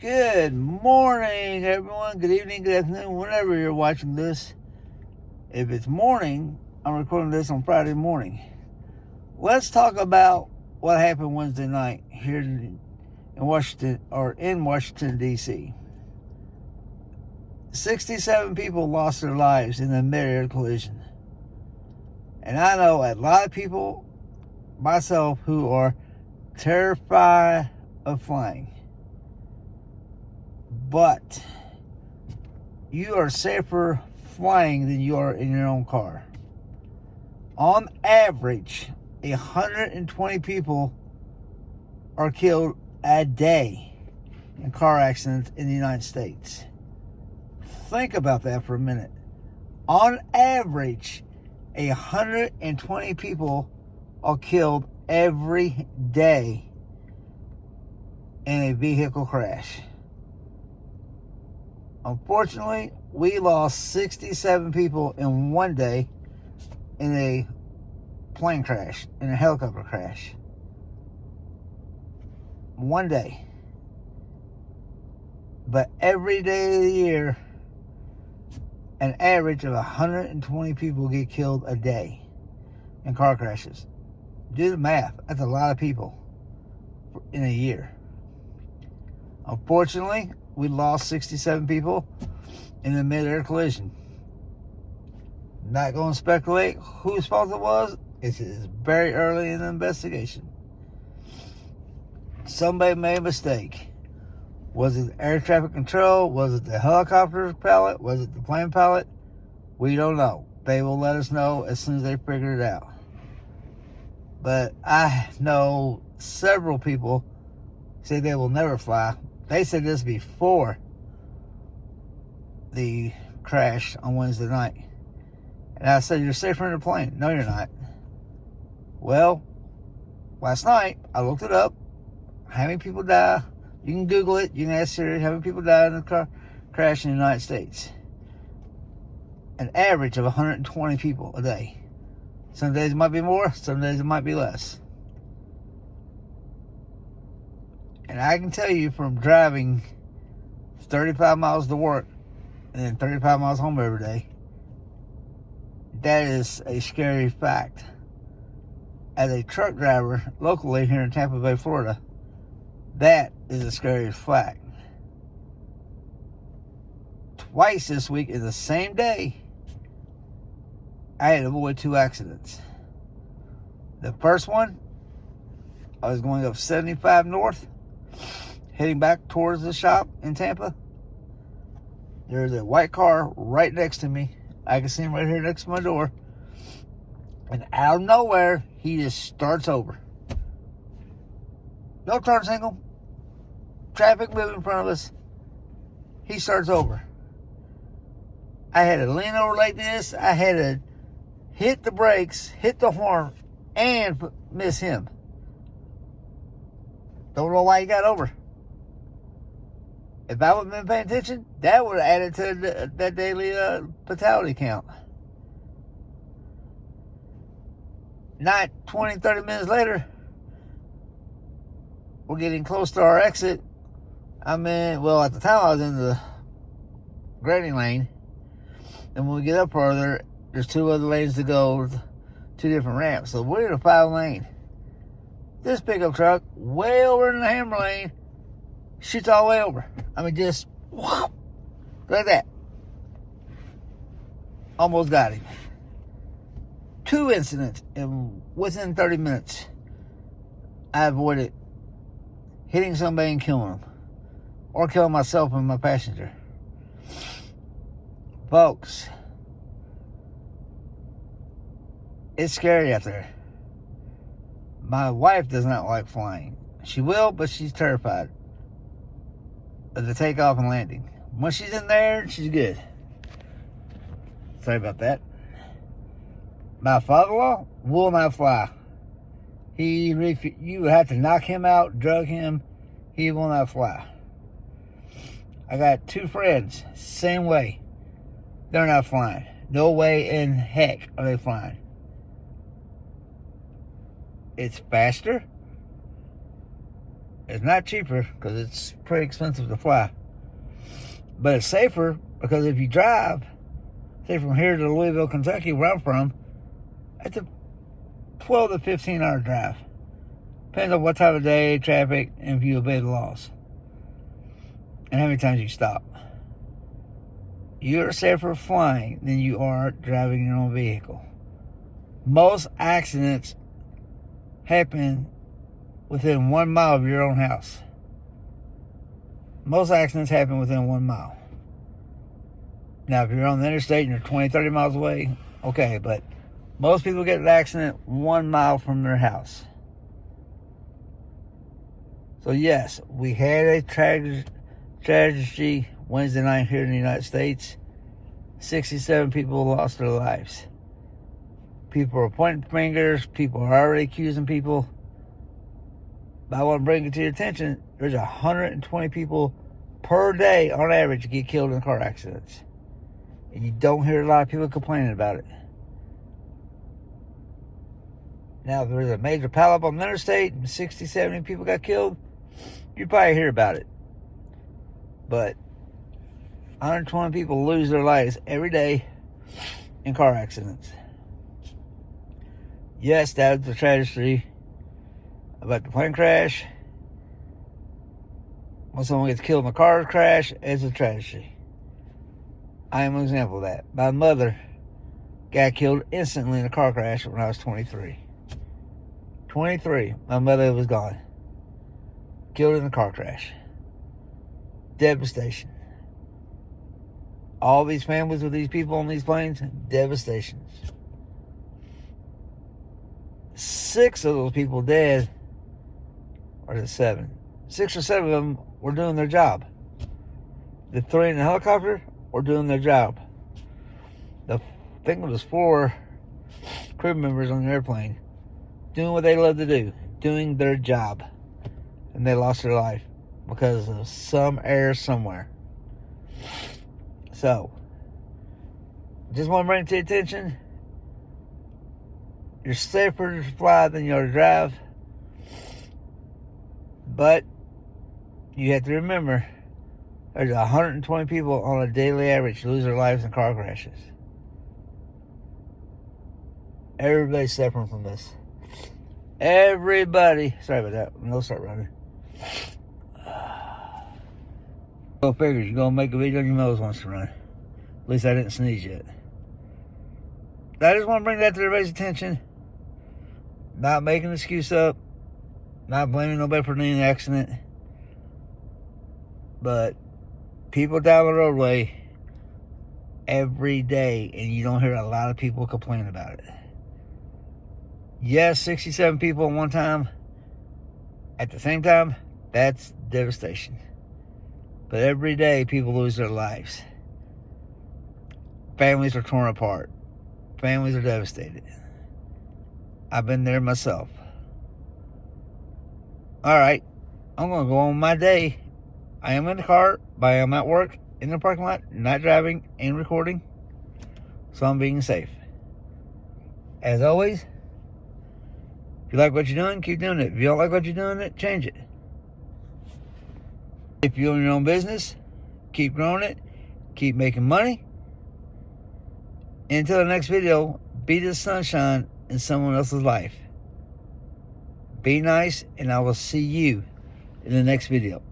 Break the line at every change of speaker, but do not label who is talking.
Good morning, everyone. Good evening, good afternoon, whenever you're watching this. If it's morning, I'm recording this on Friday morning. Let's talk about what happened Wednesday night here in Washington, D.C. 67 people lost their lives in a mid-air collision. And I know a lot of people, myself, who are terrified of flying. But you are safer flying than you are in your own car. On average, 120 people are killed a day in car accidents in the United States. Think about that for a minute. On average, 120 people are killed every day in a vehicle crash. Unfortunately, we lost 67 people in one day in a plane crash, in a helicopter crash. One day. But every day of the year, an average of 120 people get killed a day in car crashes. Do the math. That's a lot of people in a year. Unfortunately, we lost 67 people in a mid-air collision. Not going to speculate whose fault it was. It is very early in the investigation. Somebody made a mistake. Was it air traffic control? Was it the helicopter pilot? Was it the plane pilot? We don't know. They will let us know as soon as they figure it out. But I know several people say they will never fly. They said this before the crash on Wednesday night. And I said, you're safer in a plane. No, you're not. Well, last night, I looked it up. How many people die? You can Google it. You can ask Siri how many people died in the car crash in the United States. An average of 120 people a day. Some days it might be more. Some days it might be less. And I can tell you from driving 35 miles to work and then 35 miles home every day, that is a scary fact. As a truck driver locally here in Tampa Bay, Florida, that is a scary fact. Twice this week in the same day, I had to avoid 2 accidents. The first one, I was going up 75 north, heading back towards the shop in Tampa. There's a white car right next to me. I can see him right here next to my door. And out of nowhere, he just starts over. No turn signal. Traffic moving in front of us. He starts over. I had to lean over like this. I had to hit the brakes, hit the horn, and miss him. Don't know why he got over. If I would have been paying attention, that would have added to that daily fatality count. Not 20, 30 minutes later, we're getting close to our exit. At the time I was in the grading lane. And when we get up further, there's 2 other lanes to go, 2 different ramps. So we're in a 5 lane. This pickup truck, way over in the hammer lane, shoots all the way over. Just whoop, like that. Almost got him. 2 incidents within 30 minutes. I avoided hitting somebody and killing them, or killing myself and my passenger. Folks, it's scary out there. My wife does not like flying. She will, but she's terrified of the takeoff and landing. Once she's in there, she's good. Sorry about that. My father-in-law will not fly. You would have to knock him out, drug him. He will not fly. I got 2 friends, same way. They're not flying. No way in heck are they flying. It's faster. It's not cheaper because it's pretty expensive to fly. But it's safer because if you drive, say from here to Louisville, Kentucky, where I'm from, it's a 12 to 15 hour drive. Depends on what time of day, traffic, and if you obey the laws. And how many times you stop. You're safer flying than you are driving your own vehicle. Most accidents happen within 1 mile of your own house. Most accidents happen within 1 mile. Now, if you're on the interstate and you're 20, 30 miles away, okay, but most people get an accident 1 mile from their house. So, yes, we had a tragedy Wednesday night here in the United States. 67 people lost their lives. People are pointing fingers. People are already accusing people. But I want to bring it to your attention. There's 120 people per day on average get killed in car accidents. And you don't hear a lot of people complaining about it. Now, if there's a major pileup on the interstate and 60, 70 people got killed, you'd probably hear about it. But 120 people lose their lives every day in car accidents. Yes, that was a tragedy about the plane crash. When someone gets killed in a car crash, it's a tragedy. I am an example of that. My mother got killed instantly in a car crash when I was 23. 23, my mother was gone. Killed in a car crash. Devastation. All these families with these people on these planes, devastation. 6 of those people dead, or is it 7? 6 or 7 of them were doing their job. The 3 in the helicopter were doing their job. I think it was 4 crew members on the airplane doing what they love to do, doing their job. And they lost their life because of some error somewhere. So, just want to bring it to your attention. You're safer to fly than you are to drive. But you have to remember, there's 120 people on a daily average lose their lives in car crashes. Everybody's suffering from this. Everybody. Sorry about that. I'm going to start running. Go figures, you're going to make a video on your nose once to run. At least I didn't sneeze yet. I just want to bring that to everybody's attention. Not making an excuse up. Not blaming nobody for any accident. But people down the roadway every day, and you don't hear a lot of people complain about it. Yes, 67 people at one time. At the same time, that's devastation. But every day, people lose their lives. Families are torn apart. Families are devastated. I've been there myself. Alright, I'm going to go on my day. I am in the car, but I am at work, in the parking lot, not driving and recording. So I'm being safe. As always, if you like what you're doing, keep doing it. If you don't like what you're doing, change it. If you own your own business, keep growing it, keep making money. Until the next video, be the sunshine in someone else's life. Be nice, and I will see you in the next video.